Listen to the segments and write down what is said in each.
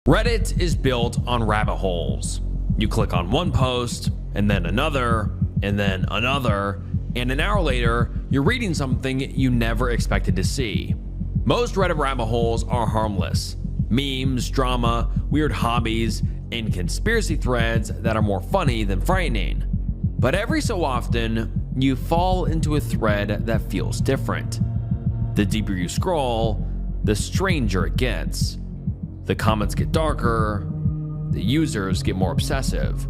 Reddit is built on rabbit holes. You click on one post, and then another, and then another, and an hour later, you're reading something you never expected to see. Most Reddit rabbit holes are harmless. Memes, drama, weird hobbies, and conspiracy threads that are more funny than frightening. But every so often, you fall into a thread that feels different. The deeper you scroll, the stranger it gets. The comments get darker, the users get more obsessive,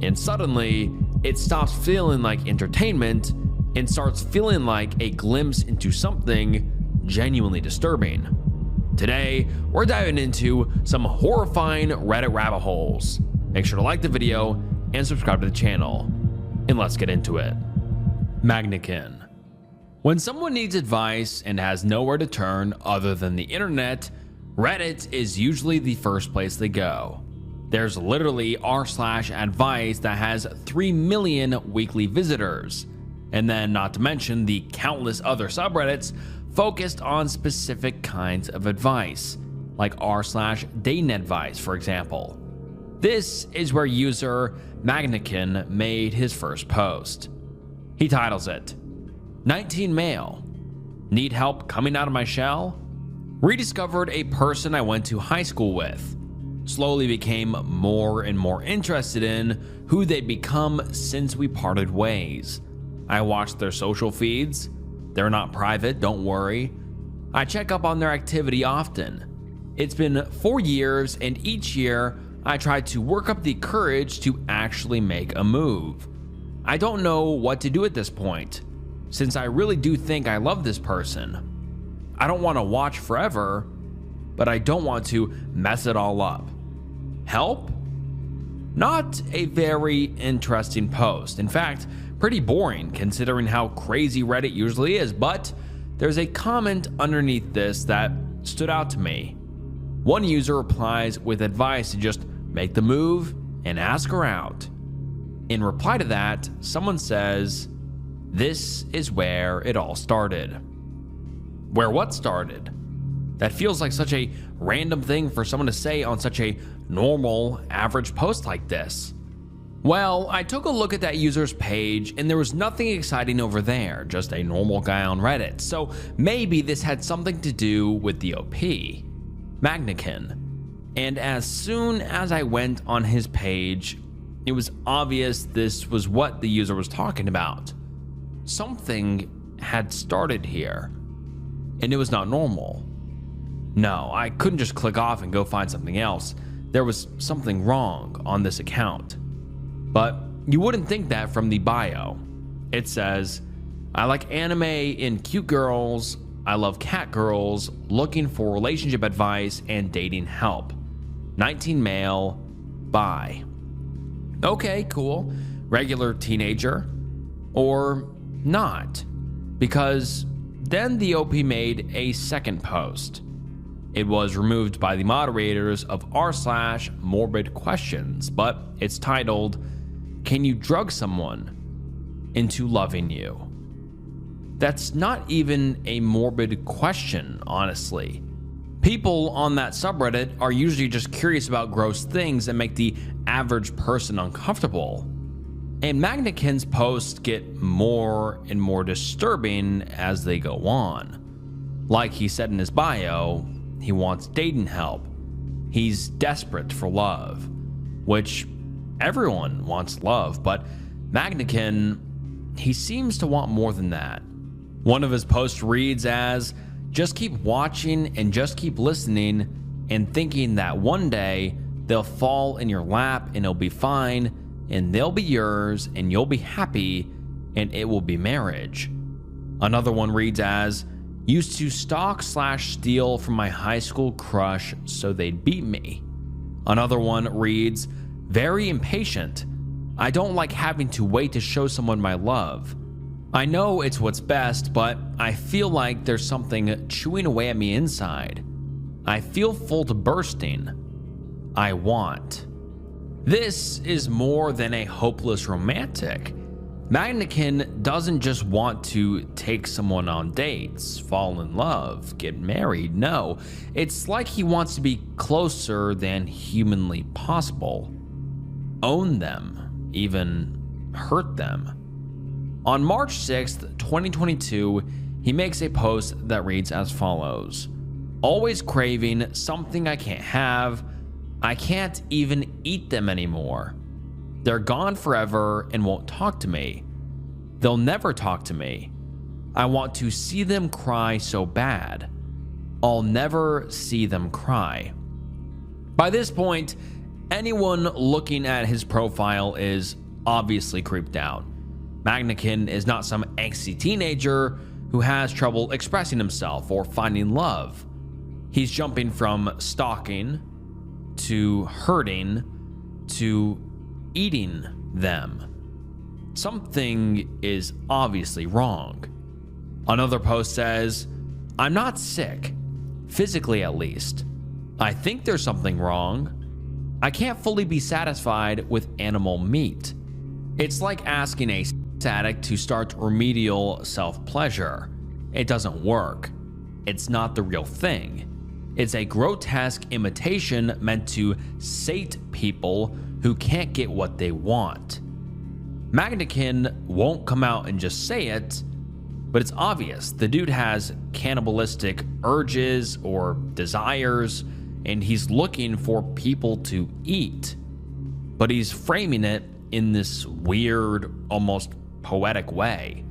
and suddenly it stops feeling like entertainment and starts feeling like a glimpse into something genuinely disturbing. Today, we're diving into some horrifying Reddit rabbit holes. Make sure to like the video and subscribe to the channel, and let's get into it. Magnekin. When someone needs advice and has nowhere to turn other than the internet, Reddit is usually the first place they go. There's literally r/advice that has 3 million weekly visitors, and then not to mention the countless other subreddits focused on specific kinds of advice, like r/dating advice, for example. This is where user Magnekin made his first post. He titles it, 19 male, need help coming out of my shell? Rediscovered a person I went to high school with. Slowly became more and more interested in who they'd become since we parted ways. I watched their social feeds. They're not private, don't worry. I check up on their activity often. It's been 4 years, and each year I try to work up the courage to actually make a move. I don't know what to do at this point, since I really do think I love this person. I don't want to watch forever, but I don't want to mess it all up. Help? Not a very interesting post. In fact, pretty boring considering how crazy Reddit usually is, but there's a comment underneath this that stood out to me. One user replies with advice to just make the move and ask her out. In reply to that, someone says, "This is where it all started." Where what started? That feels like such a random thing for someone to say on such a normal, average post like this. Well, I took a look at that user's page and there was nothing exciting over there, just a normal guy on Reddit. So maybe this had something to do with the OP, Magnekin. And as soon as I went on his page, it was obvious this was what the user was talking about. Something had started here, and it was not normal. No, I couldn't just click off and go find something else. There was something wrong on this account. But you wouldn't think that from the bio. It says, I like anime and cute girls, I love cat girls, looking for relationship advice and dating help. 19 male, bi. Okay, cool. Regular teenager. Or not. Because then the OP made a second post. It was removed by the moderators of r/morbid questions, but it's titled, Can you drug someone into loving you? That's not even a morbid question, honestly. People on that subreddit are usually just curious about gross things that make the average person uncomfortable. And Magnekin's posts get more and more disturbing as they go on. Like he said in his bio, he wants dating help. He's desperate for love, which everyone wants love, but Magnekin, he seems to want more than that. One of his posts reads as, just keep watching and just keep listening and thinking that one day they'll fall in your lap and it'll be fine and they'll be yours and you'll be happy and it will be marriage. Another one reads as, used to stalk/steal from my high school crush so they'd beat me. Another one reads, very impatient. I don't like having to wait to show someone my love. I know it's what's best, but I feel like there's something chewing away at me inside. I feel full to bursting. I want. This is more than a hopeless romantic. Magnakin doesn't just want to take someone on dates, fall in love, get married. No, it's like he wants to be closer than humanly possible. Own them, even hurt them. On March 6th, 2022, he makes a post that reads as follows: "Always craving something I can't have. I can't even eat them anymore. They're gone forever and won't talk to me. They'll never talk to me. I want to see them cry so bad. I'll never see them cry." By this point, anyone looking at his profile is obviously creeped out. Magnakin is not some angsty teenager who has trouble expressing himself or finding love. He's jumping from stalking to hurting to eating them. Something is obviously wrong. Another post says, "I'm not sick, physically at least. I think there's something wrong. I can't fully be satisfied with animal meat." It's like asking a sex addict to start remedial self-pleasure. It doesn't work. It's not the real thing. It's a grotesque imitation meant to sate people who can't get what they want. Magnakin won't come out and just say it, but it's obvious the dude has cannibalistic urges or desires, and he's looking for people to eat. But he's framing it in this weird, almost poetic way.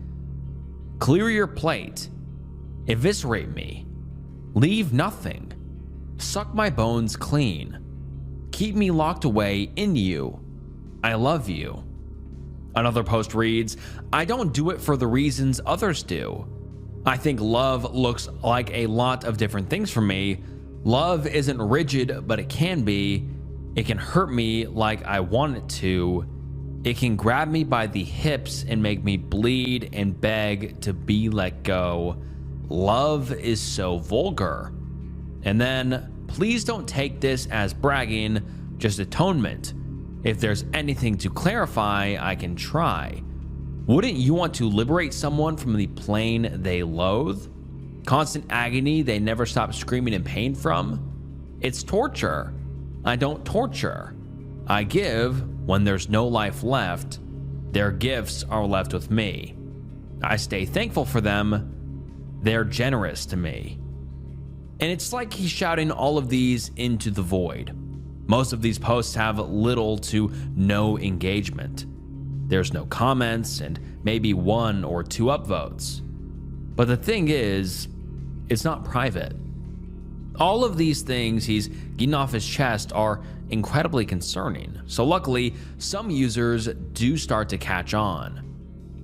"Clear your plate. Eviscerate me. Leave nothing. Suck my bones clean. Keep me locked away in you. I love you." Another post reads, "I don't do it for the reasons others do. I think love looks like a lot of different things for me. Love isn't rigid, but it can be. It can hurt me like I want it to. It can grab me by the hips and make me bleed and beg to be let go. Love is so vulgar." And then, "Please don't take this as bragging, just atonement. If there's anything to clarify, I can try. Wouldn't you want to liberate someone from the pain they loathe? Constant agony they never stop screaming in pain from? It's torture. I don't torture. I give when there's no life left. Their gifts are left with me. I stay thankful for them. They're generous to me." And it's like he's shouting all of these into the void. Most of these posts have little to no engagement. There's no comments and maybe 1 or 2 upvotes. But the thing is, it's not private. All of these things he's getting off his chest are incredibly concerning. So luckily, some users do start to catch on.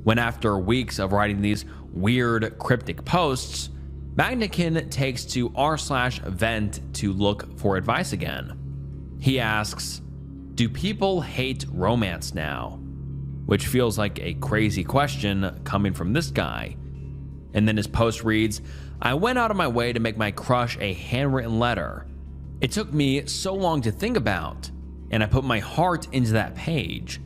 When after weeks of writing these weird cryptic posts, Magnakin takes to r/vent to look for advice again. He asks, "Do people hate romance now?" Which feels like a crazy question coming from this guy. And then his post reads, "I went out of my way to make my crush a handwritten letter. It took me so long to think about, and I put my heart into that page.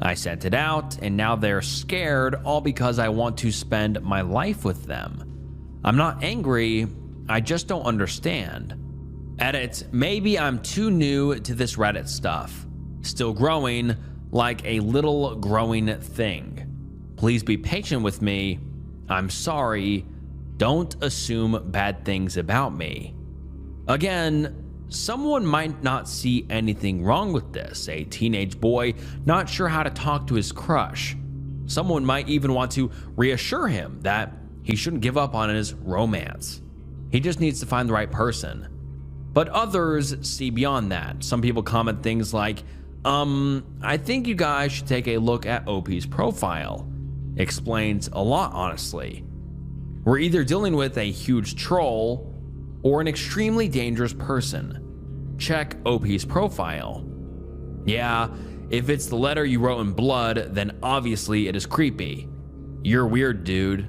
I sent it out, and now they're scared, all because I want to spend my life with them. I'm not angry, I just don't understand. Edit, maybe I'm too new to this Reddit stuff. Still growing, like a little growing thing. Please be patient with me. I'm sorry. Don't assume bad things about me." Again, someone might not see anything wrong with this. A teenage boy not sure how to talk to his crush. Someone might even want to reassure him that he shouldn't give up on his romance. He just needs to find the right person. But others see beyond that. Some people comment things like, I think you guys should take a look at OP's profile. Explains a lot, honestly. We're either dealing with a huge troll or an extremely dangerous person. Check OP's profile. Yeah, if it's the letter you wrote in blood, then obviously it is creepy. You're weird, dude.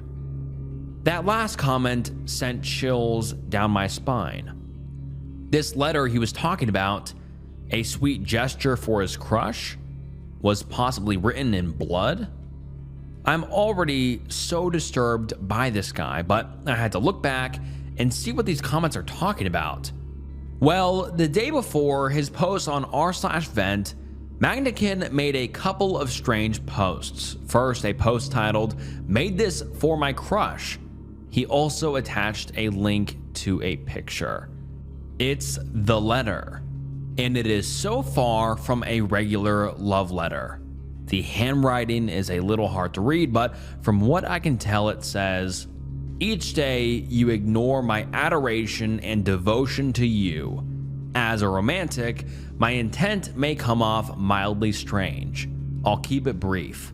That last comment sent chills down my spine. This letter he was talking about, a sweet gesture for his crush, was possibly written in blood? I'm already so disturbed by this guy, but I had to look back and see what these comments are talking about. Well, the day before his post on r/vent, Magnakin made a couple of strange posts. First, a post titled, "Made this for my crush." He also attached a link to a picture. It's the letter, and it is so far from a regular love letter. The handwriting is a little hard to read, but from what I can tell, it says, "Each day you ignore my adoration and devotion to you. As a romantic, my intent may come off mildly strange. I'll keep it brief.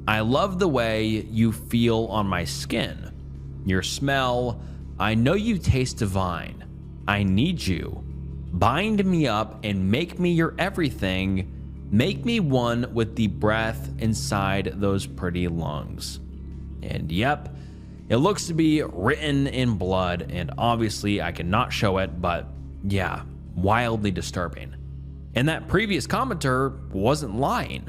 I love the way you feel on my skin. Your smell, I know you taste divine. I need you. Bind me up and make me your everything. Make me one with the breath inside those pretty lungs." And yep, it looks to be written in blood, and obviously I cannot show it, but yeah, wildly disturbing. And that previous commenter wasn't lying.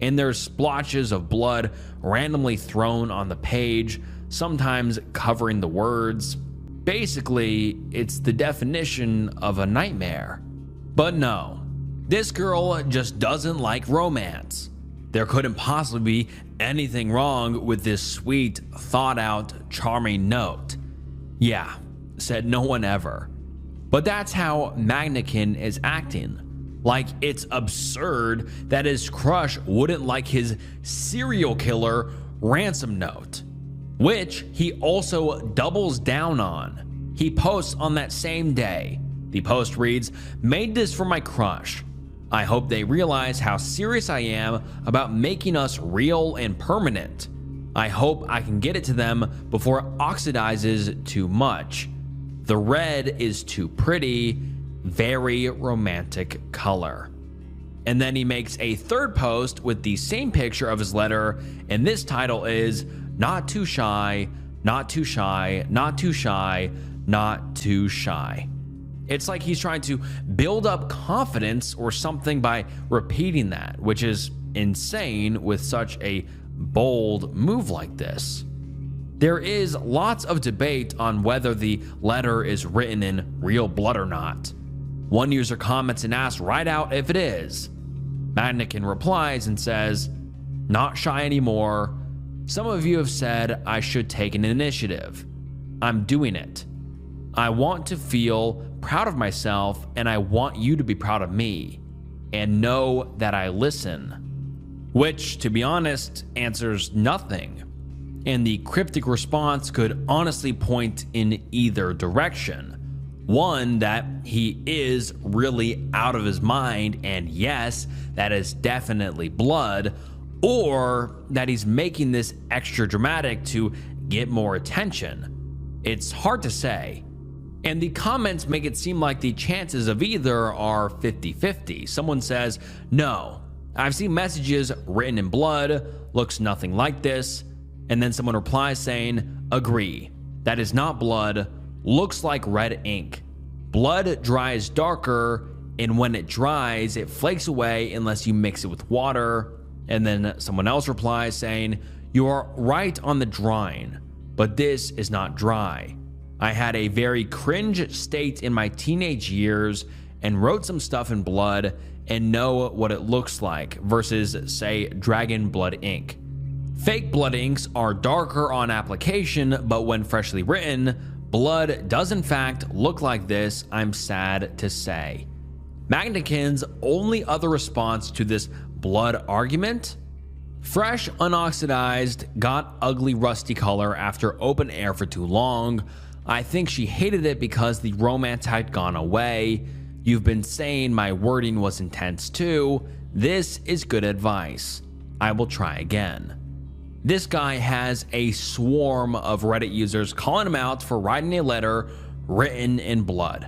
And there's splotches of blood randomly thrown on the page, sometimes covering the words. Basically, it's the definition of a nightmare. But no, this girl just doesn't like romance. There couldn't possibly be anything wrong with this sweet, thought-out, charming note. Yeah, said no one ever. But that's how Magnakin is acting. Like it's absurd that his crush wouldn't like his serial killer ransom note, which he also doubles down on. He posts on that same day. The post reads, "Made this for my crush. I hope they realize how serious I am about making us real and permanent. I hope I can get it to them before it oxidizes too much. The red is too pretty, very romantic color." And then he makes a third post with the same picture of his letter, and this title is "Not too shy, not too shy, not too shy, not too shy." It's like he's trying to build up confidence or something by repeating that, which is insane with such a bold move like this. There is lots of debate on whether the letter is written in real blood or not. One user comments and asks right out if it is. Magnakin replies and says, "Not shy anymore. Some of you have said I should take an initiative. I'm doing it. I want to feel proud of myself, and I want you to be proud of me and know that I listen." Which, to be honest, answers nothing. And the cryptic response could honestly point in either direction. One, that he is really out of his mind, and yes, that is definitely blood, or that he's making this extra dramatic to get more attention. It's hard to say. And the comments make it seem like the chances of either are 50-50. Someone says, "No, I've seen messages written in blood, looks nothing like this." And then someone replies saying, "Agree, that is not blood, looks like red ink. Blood dries darker, and when it dries, it flakes away unless you mix it with water." And then someone else replies saying, "You are right on the drying, but this is not dry. I had a very cringe state in my teenage years and wrote some stuff in blood and know what it looks like versus, say, dragon blood ink. Fake blood inks are darker on application, but when freshly written, blood does in fact look like this, I'm sad to say." Magnakin's only other response to this blood argument? "Fresh, unoxidized, got ugly rusty color after open air for too long. I think she hated it because the romance had gone away. You've been saying my wording was intense too. This is good advice. I will try again." This guy has a swarm of Reddit users calling him out for writing a letter written in blood.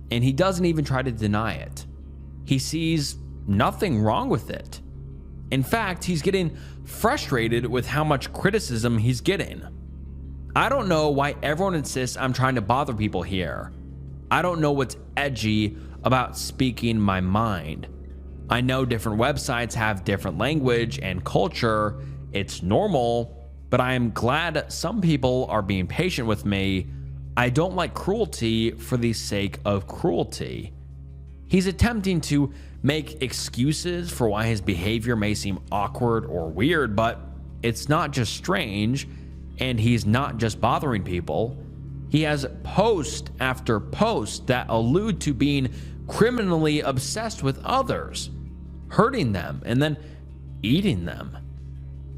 And he doesn't even try to deny it. He sees nothing wrong with it. In fact, he's getting frustrated with how much criticism he's getting. I don't know why everyone insists I'm trying to bother people here. I don't know what's edgy about speaking my mind. I know different websites have different language and culture, It's normal, but I am glad some people are being patient with me. I don't like cruelty for the sake of cruelty. He's attempting to make excuses for why his behavior may seem awkward or weird, but it's not just strange, and he's not just bothering people. He has post after post that allude to being criminally obsessed with others, hurting them, and then eating them.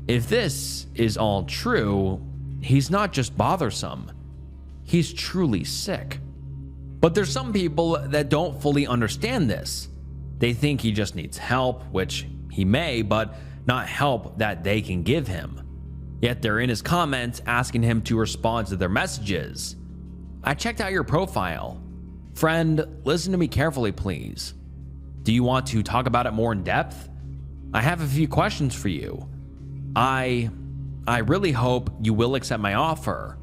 If this is all true, he's not just bothersome, he's truly sick. But there's some people that don't fully understand this. They think he just needs help, which he may, but not help that they can give him. Yet they're in his comments asking him to respond to their messages. I checked out your profile. Friend, listen to me carefully, please. Do you want to talk about it more in depth? I have a few questions for you. I really hope you will accept my offer.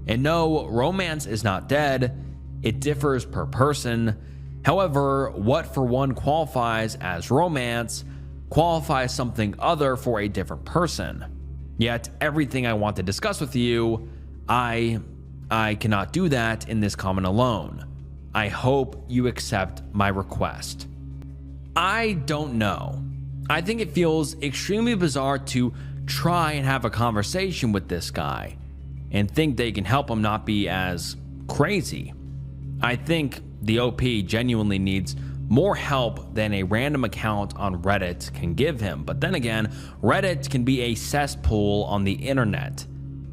And no, romance is not dead. It differs per person. However, what for one qualifies as romance qualifies something other for a different person. Yet everything I want to discuss with you, I cannot do that in this comment alone. I hope you accept my request. I don't know. I think it feels extremely bizarre to try and have a conversation with this guy and think they can help him not be as crazy. I think the OP genuinely needs more help than a random account on Reddit can give him. But then again, Reddit can be a cesspool on the internet.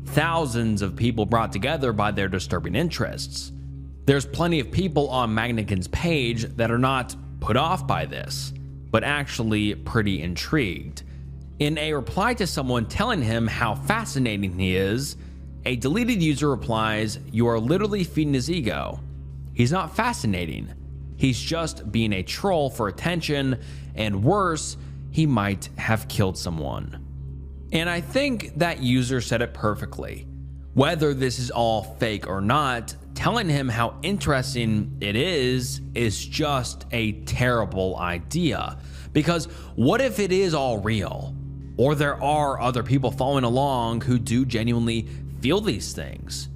Thousands of people brought together by their disturbing interests. There's plenty of people on Magnikin's page that are not put off by this, but actually pretty intrigued. In a reply to someone telling him how fascinating he is, a deleted user replies, "You are literally feeding his ego. He's not fascinating. He's just being a troll for attention, and worse, he might have killed someone." And I think that user said it perfectly. Whether this is all fake or not, telling him how interesting it is just a terrible idea. Because what if it is all real? Or there are other people following along who do genuinely feel these things,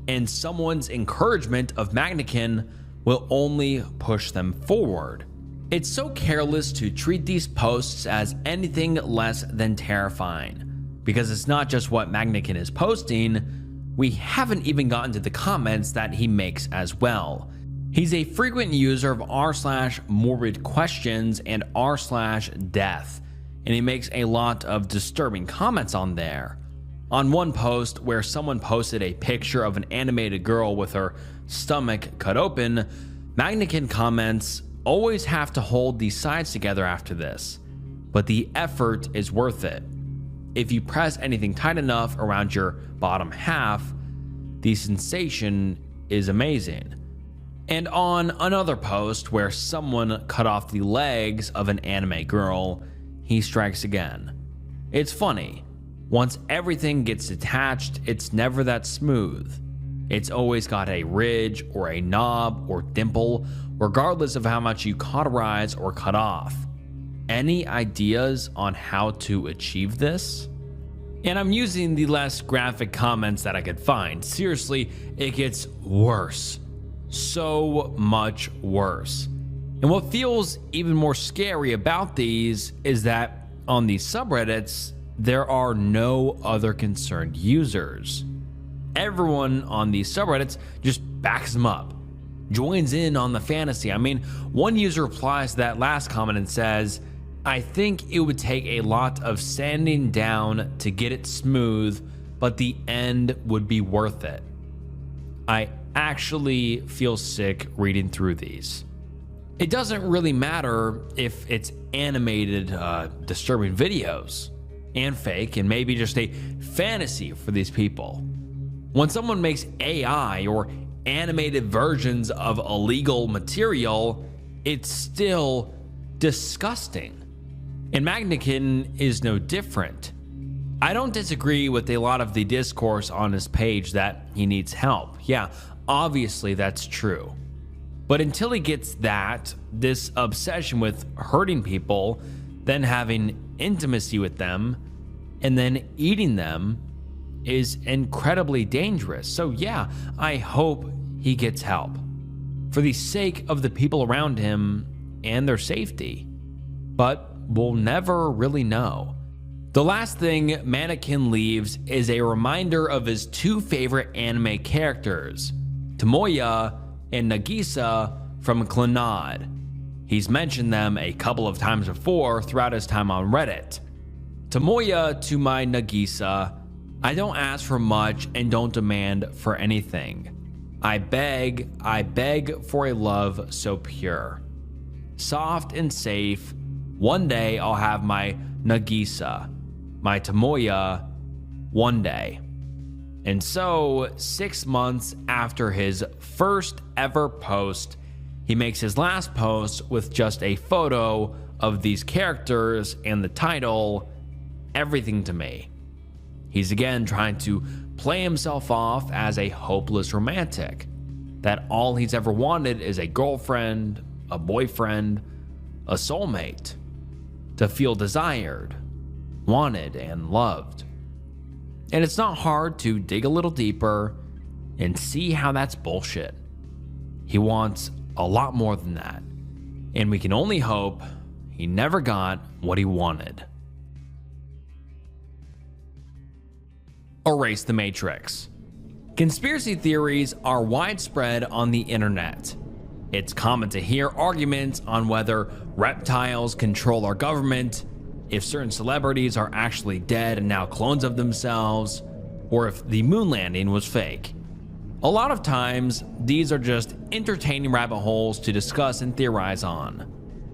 and someone's encouragement of Magnikin will only push them forward. It's so careless to treat these posts as anything less than terrifying, because it's not just what Magnikin is posting. We haven't even gotten to the comments that he makes as well. He's a frequent user of r/morbid questions and r/death, and he makes a lot of disturbing comments on there. On one post where someone posted a picture of an animated girl with her stomach cut open, Magnikin comments, "Always have to hold these sides together after this, but the effort is worth it. If you press anything tight enough around your bottom half, the sensation is amazing." And on another post where someone cut off the legs of an anime girl, he strikes again. It's funny. Once everything gets detached, it's never that smooth. It's always got a ridge or a knob or dimple, regardless of how much you cauterize or cut off. Any ideas on how to achieve this? And I'm using the less graphic comments that I could find. Seriously, it gets worse. So much worse. And what feels even more scary about these is that on these subreddits, there are no other concerned users. Everyone on these subreddits just backs them up, joins in on the fantasy. I mean, one user replies to that last comment and says, "I think it would take a lot of sanding down to get it smooth, but the end would be worth it." I actually feel sick reading through these. It doesn't really matter if it's animated, disturbing videos and fake, and maybe just a fantasy for these people. When someone makes AI or animated versions of illegal material, it's still disgusting. And Magnikin is no different. I don't disagree with a lot of the discourse on his page that he needs help. Yeah, obviously that's true. But until he gets this obsession with hurting people, then having intimacy with them, and then eating them is incredibly dangerous. So yeah, I hope he gets help for the sake of the people around him and their safety. But we'll never really know. The last thing Mannequin leaves is a reminder of his two favorite anime characters, Tomoya and Nagisa from Clannad. He's mentioned them a couple of times before throughout his time on Reddit. Tomoya to my Nagisa, I don't ask for much and don't demand for anything. I beg for a love so pure. Soft and safe, one day I'll have my Nagisa, my Tomoya, one day. And so, 6 months after his first ever post, he makes his last post with just a photo of these characters and the title, Everything to Me. He's again trying to play himself off as a hopeless romantic, that all he's ever wanted is a girlfriend, a boyfriend, a soulmate, to feel desired, wanted, and loved. And it's not hard to dig a little deeper and see how that's bullshit. He wants a lot more than that, and we can only hope he never got what he wanted. Erase the Matrix. Conspiracy theories are widespread on the internet. It's common to hear arguments on whether reptiles control our government, if certain celebrities are actually dead and now clones of themselves, or if the moon landing was fake. A lot of times, these are just entertaining rabbit holes to discuss and theorize on.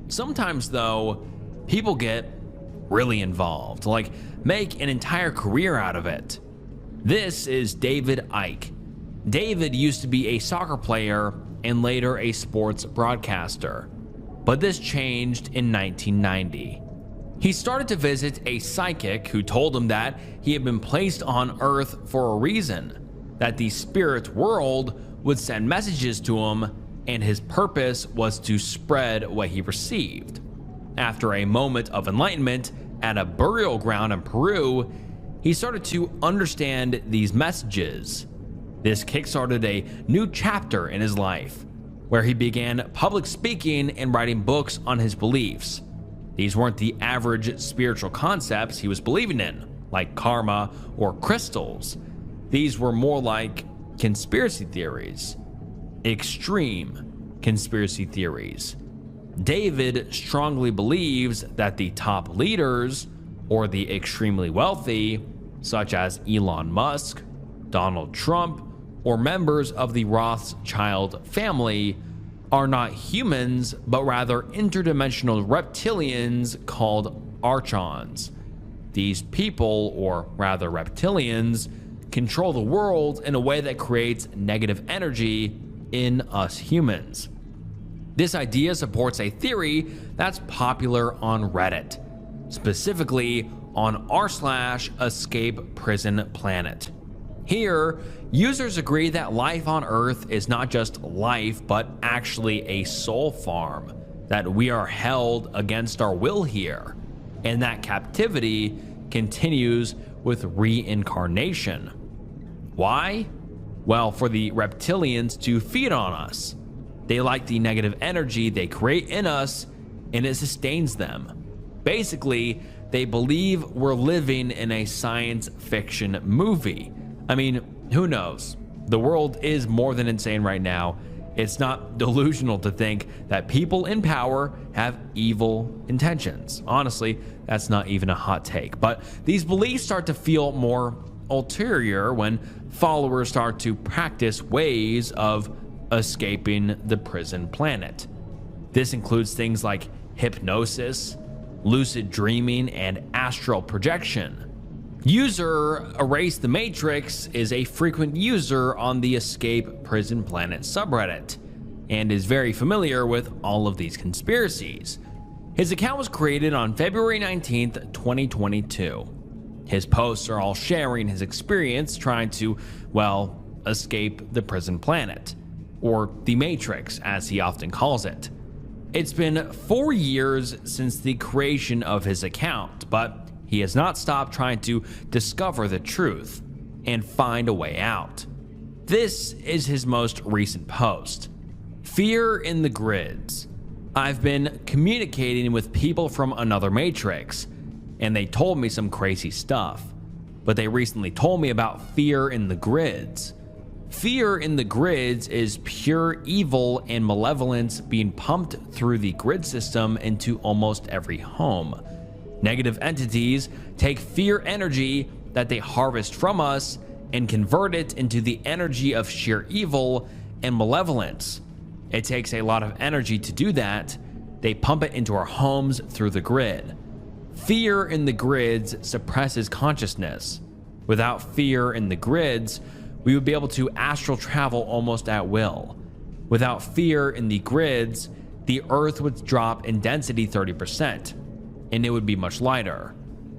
Sometimes though, people get really involved, like make an entire career out of it. This is David Icke. David used to be a soccer player and later a sports broadcaster, but this changed in 1990. He started to visit a psychic who told him that he had been placed on Earth for a reason, that the spirit world would send messages to him, and his purpose was to spread what he received. After a moment of enlightenment at a burial ground in Peru, he started to understand these messages. This kickstarted a new chapter in his life, where he began public speaking and writing books on his beliefs. These weren't the average spiritual concepts he was believing in, like karma or crystals. These were more like conspiracy theories, extreme conspiracy theories. David strongly believes that the top leaders, or the extremely wealthy, such as Elon Musk, Donald Trump, or members of the Rothschild family, are not humans, but rather interdimensional reptilians called archons. These people, or rather reptilians, control the world in a way that creates negative energy in us humans. This idea supports a theory that's popular on Reddit, specifically on r/escape prison planet. Here, users agree that life on Earth is not just life, but actually a soul farm, that we are held against our will here, and that captivity continues with reincarnation. Why? Well, for the reptilians to feed on us. They like the negative energy they create in us, and it sustains them. Basically, they believe we're living in a science fiction movie. I mean, who knows? The world is more than insane right now. It's not delusional to think that people in power have evil intentions. Honestly, that's not even a hot take. But these beliefs start to feel more ulterior when followers start to practice ways of escaping the prison planet. This includes things like hypnosis, lucid dreaming, and astral projection. User Erase the Matrix is a frequent user on the Escape Prison Planet subreddit and is very familiar with all of these conspiracies. His account was created on February 19th, 2022. His posts are all sharing his experience trying to, well, escape the prison planet, or the Matrix as he often calls it. It's been 4 years since the creation of his account, but he has not stopped trying to discover the truth and find a way out. This is his most recent post. Fear in the grids. I've been communicating with people from another matrix, and they told me some crazy stuff, but they recently told me about fear in the grids. Fear in the grids is pure evil and malevolence being pumped through the grid system into almost every home. Negative entities take fear energy that they harvest from us and convert it into the energy of sheer evil and malevolence. It takes a lot of energy to do that. They pump it into our homes through the grid. Fear in the grids suppresses consciousness. Without fear in the grids, we would be able to astral travel almost at will. Without fear in the grids, the Earth would drop in density 30%, and it would be much lighter.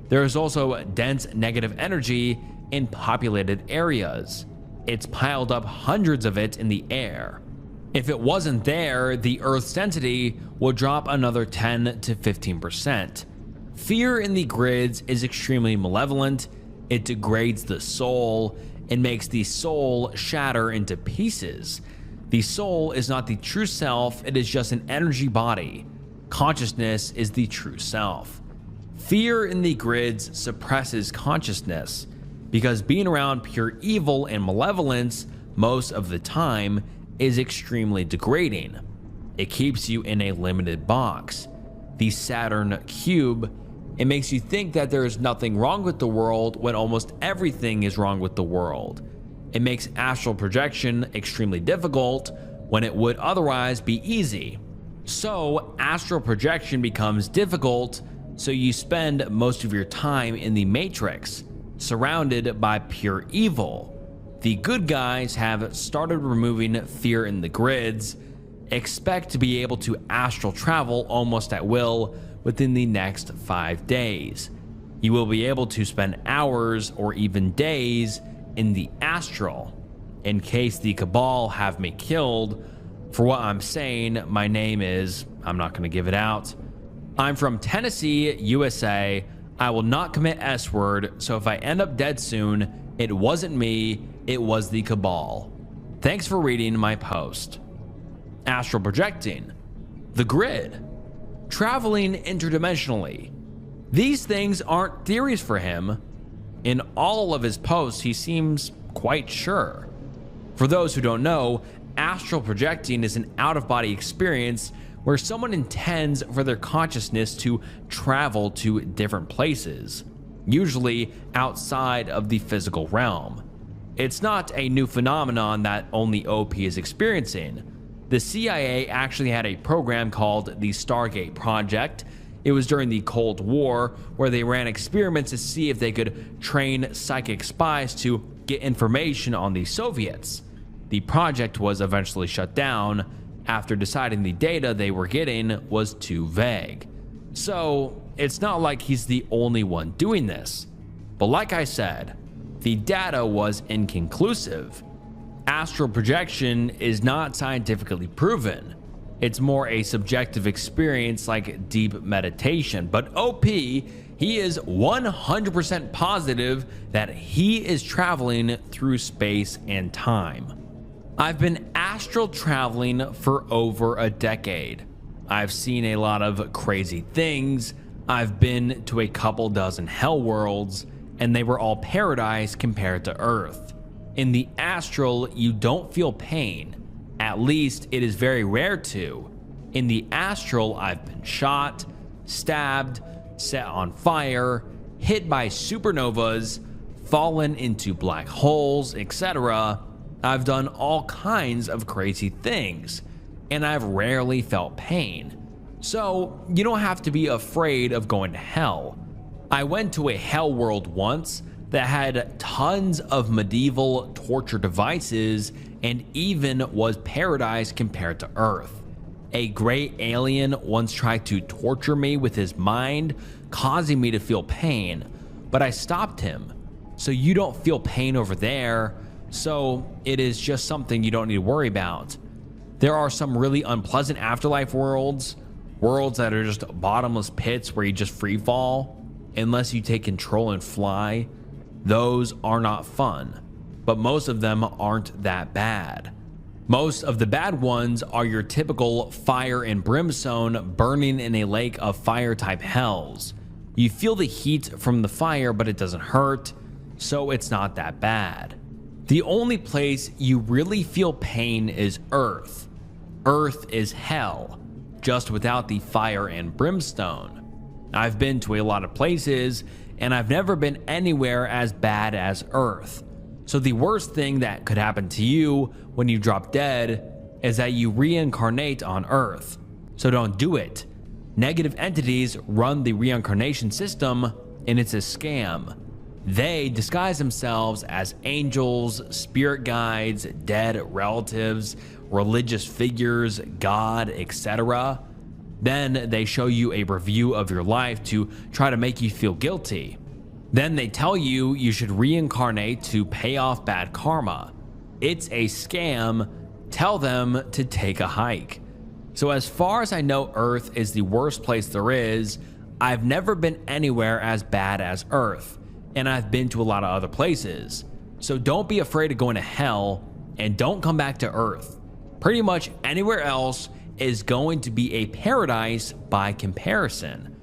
There is also dense negative energy in populated areas. It's piled up hundreds of it in the air. If it wasn't there, the Earth's density would drop another 10 to 15%. Fear in the grids is extremely malevolent. It degrades the soul and makes the soul shatter into pieces. The soul is not the true self, it is just an energy body. Consciousness is the true self. Fear in the grids suppresses consciousness because being around pure evil and malevolence most of the time is extremely degrading. It keeps you in a limited box. The Saturn cube, it makes you think that there is nothing wrong with the world when almost everything is wrong with the world. It makes astral projection extremely difficult when it would otherwise be easy. So astral projection becomes difficult, so you spend most of your time in the Matrix, surrounded by pure evil. The good guys have started removing fear in the grids. Expect to be able to astral travel almost at will within the next 5 days. You will be able to spend hours or even days in the astral. In case the Cabal have me killed for what I'm saying, my name is, I'm not going to give it out. I'm from Tennessee, USA. I will not commit S-word, so if I end up dead soon, it wasn't me, it was the Cabal. Thanks for reading my post. Astral projecting. The grid. Traveling interdimensionally. These things aren't theories for him. In all of his posts, he seems quite sure. For those who don't know, astral projecting is an out-of-body experience where someone intends for their consciousness to travel to different places, usually outside of the physical realm. It's not a new phenomenon that only OP is experiencing. The CIA actually had a program called the Stargate Project. It was during the Cold War, where they ran experiments to see if they could train psychic spies to get information on the Soviets. The project was eventually shut down after deciding the data they were getting was too vague. So it's not like he's the only one doing this. But like I said, the data was inconclusive. Astral projection is not scientifically proven. It's more a subjective experience like deep meditation. But OP, he is 100% positive that he is traveling through space and time. I've been astral traveling for over a decade. I've seen a lot of crazy things. I've been to a couple dozen hell worlds, and they were all paradise compared to Earth. In the astral, you don't feel pain. At least it is very rare to. In the astral, I've been shot, stabbed, set on fire, hit by supernovas, fallen into black holes, etc. I've done all kinds of crazy things, and I've rarely felt pain. So you don't have to be afraid of going to hell. I went to a hell world once that had tons of medieval torture devices and even was paradise compared to Earth. A gray alien once tried to torture me with his mind, causing me to feel pain, but I stopped him. So you don't feel pain over there, so it is just something you don't need to worry about. There are some really unpleasant afterlife worlds that are just bottomless pits where you just free fall. unless you take control and fly, those are not fun. But most of them aren't that bad. Most of the bad ones are your typical fire and brimstone burning in a lake of fire type hells. You feel the heat from the fire, but it doesn't hurt, so it's not that bad. The only place you really feel pain is Earth. Earth is hell, just without the fire and brimstone. I've been to a lot of places, and I've never been anywhere as bad as Earth. So the worst thing that could happen to you when you drop dead is that you reincarnate on Earth. So don't do it. Negative entities run the reincarnation system, and it's a scam. They disguise themselves as angels, spirit guides, dead relatives, religious figures, God, etc. Then they show you a review of your life to try to make you feel guilty. Then they tell you you should reincarnate to pay off bad karma. It's a scam. Tell them to take a hike. So as far as I know, Earth is the worst place there is. I've never been anywhere as bad as Earth, and I've been to a lot of other places. So don't be afraid of going to hell, and don't come back to Earth. Pretty much anywhere else is going to be a paradise by comparison.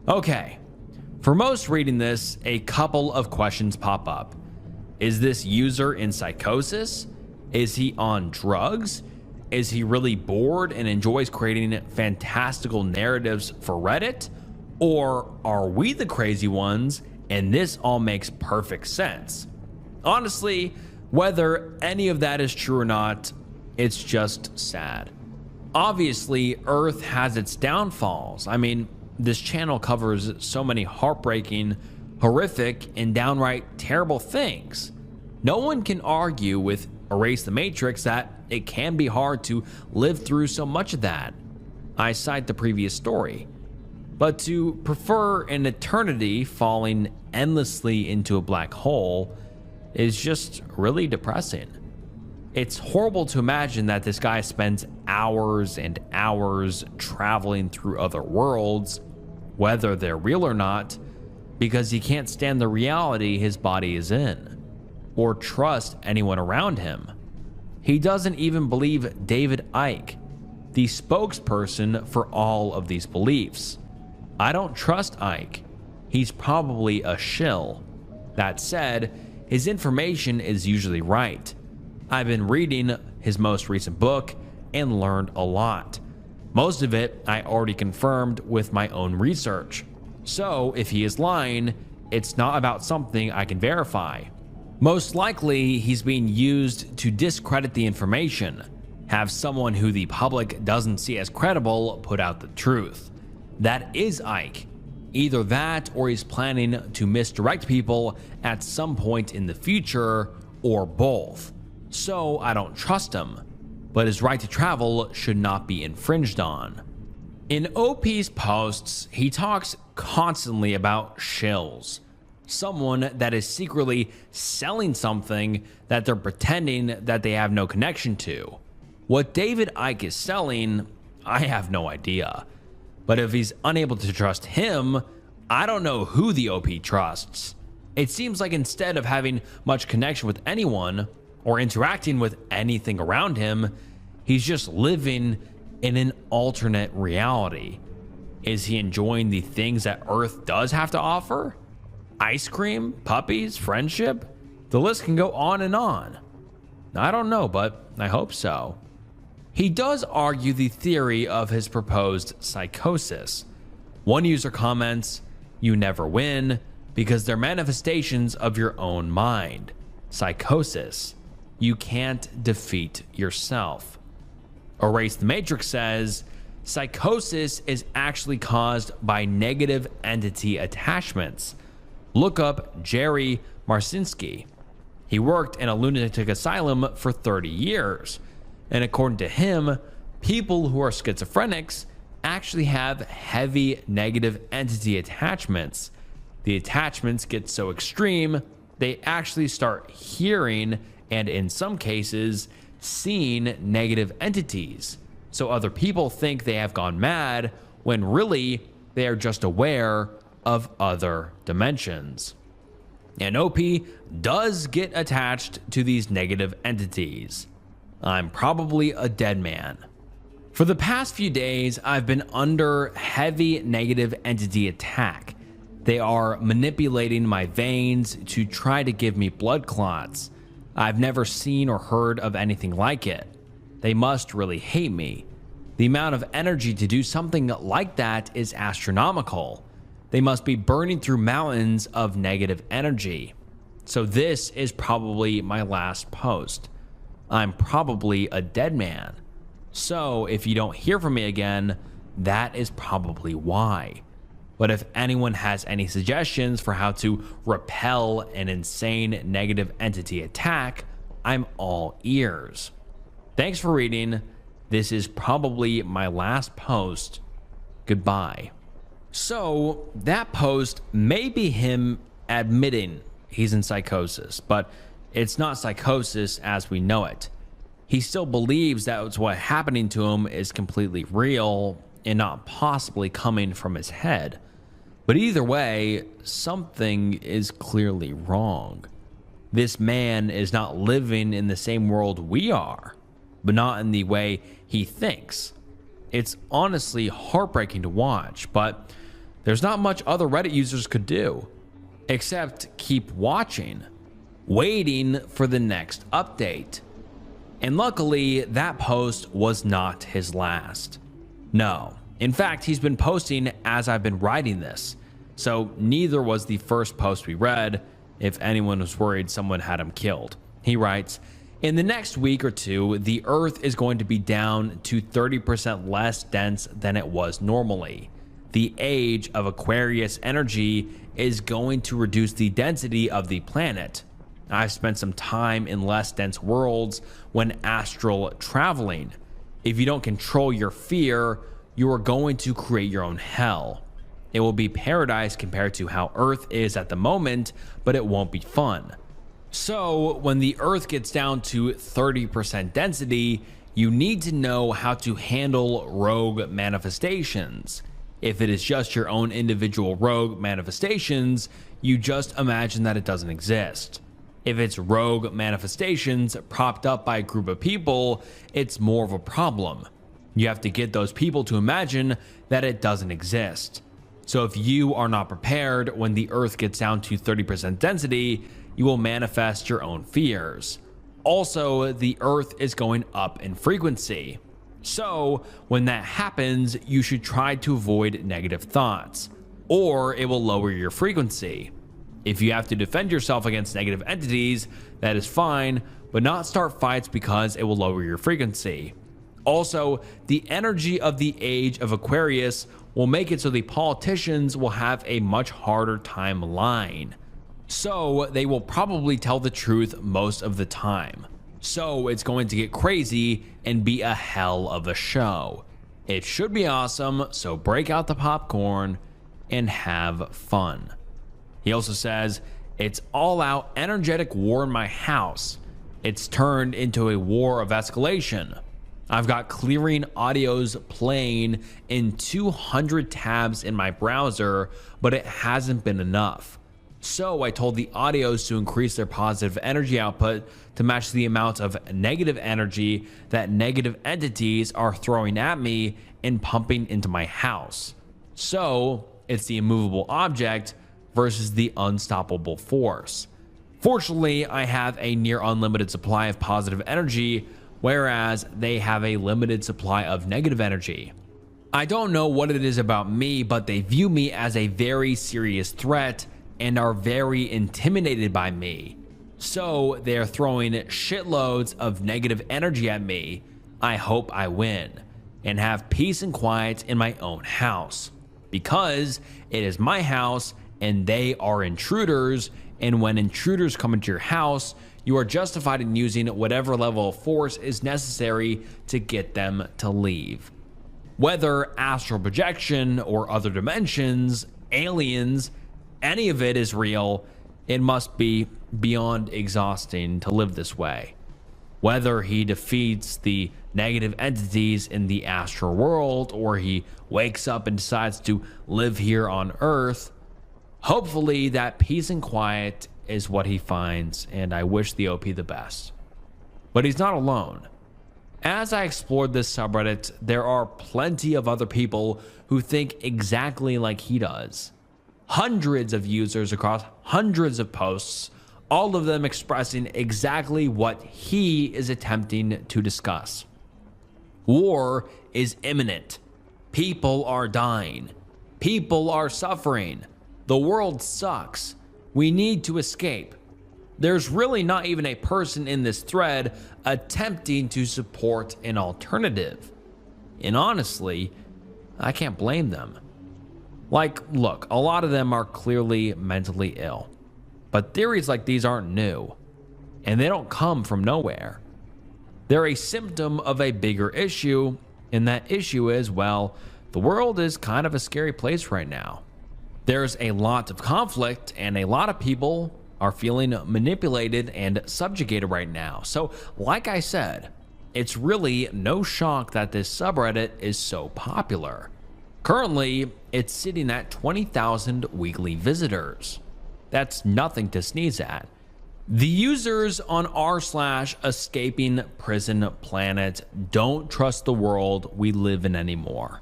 Okay. For most reading this, a couple of questions pop up. Is this user in psychosis? Is he on drugs? Is he really bored and enjoys creating fantastical narratives for Reddit? Or are we the crazy ones and this all makes perfect sense? Honestly, whether any of that is true or not, it's just sad. Obviously, Earth has its downfalls. I mean, this channel covers so many heartbreaking, horrific, and downright terrible things. No one can argue with Erase the Matrix that it can be hard to live through so much of that. I cite the previous story. But to prefer an eternity falling endlessly into a black hole is just really depressing. It's horrible to imagine that this guy spends hours and hours traveling through other worlds, whether they're real or not, because he can't stand the reality his body is in, or trust anyone around him. He doesn't even believe David Icke, the spokesperson for all of these beliefs. I don't trust Icke. He's probably a shill. That said, his information is usually right. I've been reading his most recent book and learned a lot. Most of it I already confirmed with my own research. So if he is lying, it's not about something I can verify. Most likely he's being used to discredit the information, have someone who the public doesn't see as credible put out the truth. That is Icke. Either that or he's planning to misdirect people at some point in the future, or both. So I don't trust him, but his right to travel should not be infringed on. In OP's posts, he talks constantly about shills, someone that is secretly selling something that they're pretending that they have no connection to. What David Icke is selling, I have no idea. But if he's unable to trust him, I don't know who the OP trusts. It seems like instead of having much connection with anyone or interacting with anything around him, he's just living in an alternate reality. Is he enjoying the things that Earth does have to offer? Ice cream, puppies, friendship? The list can go on and on. I don't know, but I hope so. He does argue the theory of his proposed psychosis. One user comments, "You never win because they're manifestations of your own mind. Psychosis. You can't defeat yourself." Erase the Matrix says, psychosis is actually caused by negative entity attachments. Look up Jerry Marcinski. He worked in a lunatic asylum for 30 years. And according to him, people who are schizophrenics actually have heavy negative entity attachments. The attachments get so extreme, they actually start hearing and in some cases, seeing negative entities. So other people think they have gone mad when really they are just aware of other dimensions. And OP does get attached to these negative entities. I'm probably a dead man. For the past few days, I've been under heavy negative entity attack. They are manipulating my veins to try to give me blood clots. I've never seen or heard of anything like it. They must really hate me. The amount of energy to do something like that is astronomical. They must be burning through mountains of negative energy. So this is probably my last post. I'm probably a dead man. So if you don't hear from me again, that is probably why. But if anyone has any suggestions for how to repel an insane negative entity attack, I'm all ears. Thanks for reading. This is probably my last post. Goodbye. So that post may be him admitting he's in psychosis, but it's not psychosis as we know it. He still believes that what's happening to him is completely real and not possibly coming from his head. But either way, something is clearly wrong. This man is not living in the same world we are, but not in the way he thinks. It's honestly heartbreaking to watch, but there's not much other Reddit users could do, except keep watching, waiting for the next update. And luckily, that post was not his last. No, in fact, he's been posting as I've been writing this, so neither was the first post we read, if anyone was worried someone had him killed. He writes, in the next week or two, the Earth is going to be down to 30% less dense than it was normally. The age of Aquarius energy is going to reduce the density of the planet. I've spent some time in less dense worlds when astral traveling. If you don't control your fear, you are going to create your own hell. It will be paradise compared to how Earth is at the moment, but it won't be fun. So when the Earth gets down to 30% density, you need to know how to handle rogue manifestations. If it is just your own individual rogue manifestations, you just imagine that it doesn't exist. If it's rogue manifestations propped up by a group of people, it's more of a problem. You have to get those people to imagine that it doesn't exist. So if you are not prepared when the Earth gets down to 30% density, you will manifest your own fears. Also, the Earth is going up in frequency. So when that happens, you should try to avoid negative thoughts, or it will lower your frequency. If you have to defend yourself against negative entities, that is fine, but not start fights because it will lower your frequency. Also, the energy of the age of Aquarius will make it so the politicians will have a much harder time lying. So they will probably tell the truth most of the time. So it's going to get crazy and be a hell of a show. It should be awesome, so break out the popcorn and have fun. He also says, it's all out energetic war in my house. It's turned into a war of escalation. I've got clearing audios playing in 200 tabs in my browser, but it hasn't been enough. So I told the audios to increase their positive energy output to match the amount of negative energy that negative entities are throwing at me and pumping into my house. So it's the immovable object versus the unstoppable force. Fortunately, I have a near unlimited supply of positive energy, whereas they have a limited supply of negative energy. I don't know what it is about me, but they view me as a very serious threat and are very intimidated by me. So they are throwing shitloads of negative energy at me. I hope I win and have peace and quiet in my own house, because it is my house and they are intruders, and when intruders come into your house, you are justified in using whatever level of force is necessary to get them to leave. Whether astral projection or other dimensions, aliens, any of it is real, it must be beyond exhausting to live this way. Whether he defeats the negative entities in the astral world or he wakes up and decides to live here on Earth, Hopefully that peace and quiet is what he finds, and I wish the OP the best. But he's not alone. As I explored this subreddit, there are plenty of other people who think exactly like he does. Hundreds of users across hundreds of posts, all of them expressing exactly what he is attempting to discuss. War is imminent. People are dying. People are suffering. The world sucks. We need to escape. There's really not even a person in this thread attempting to support an alternative. And honestly, I can't blame them. Like, look, a lot of them are clearly mentally ill. But theories like these aren't new. And they don't come from nowhere. They're a symptom of a bigger issue, and that issue is, well, the world is kind of a scary place right now. There's a lot of conflict, and a lot of people are feeling manipulated and subjugated right now. So, like I said, it's really no shock that this subreddit is so popular. Currently, it's sitting at 20,000 weekly visitors. That's nothing to sneeze at. The users on r/escaping prison planet don't trust the world we live in anymore.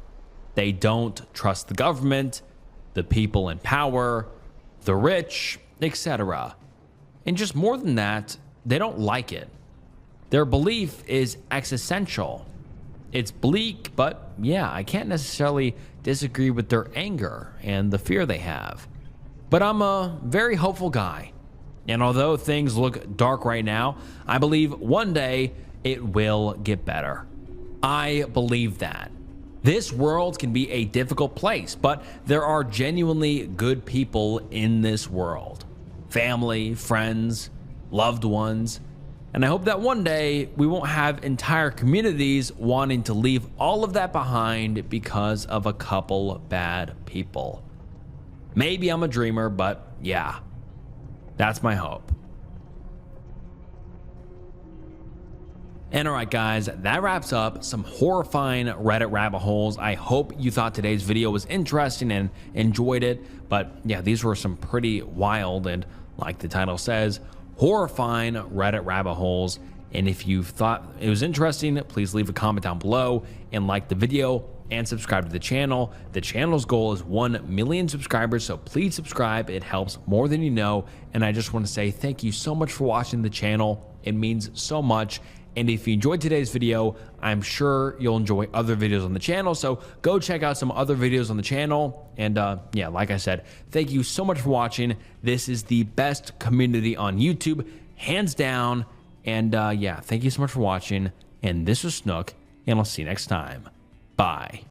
They don't trust the government, the people in power, the rich, etc. And just more than that, they don't like it. Their belief is existential. It's bleak, but yeah, I can't necessarily disagree with their anger and the fear they have. But I'm a very hopeful guy. And although things look dark right now, I believe one day it will get better. I believe that. This world can be a difficult place, but there are genuinely good people in this world. Family, friends, loved ones. And I hope that one day we won't have entire communities wanting to leave all of that behind because of a couple bad people. Maybe I'm a dreamer, but yeah, that's my hope. And alright guys, that wraps up some horrifying Reddit rabbit holes. I hope you thought today's video was interesting and enjoyed it. But yeah, these were some pretty wild and, like the title says, horrifying Reddit rabbit holes. And if you thought it was interesting, please leave a comment down below and like the video and subscribe to the channel. The channel's goal is 1 million subscribers, so please subscribe. It helps more than you know. And I just want to say thank you so much for watching the channel. It means so much. And if you enjoyed today's video, I'm sure you'll enjoy other videos on the channel. So go check out some other videos on the channel. And yeah, like I said, thank you so much for watching. This is the best community on YouTube, hands down. And yeah, thank you so much for watching. And this was Snook, and I'll see you next time. Bye.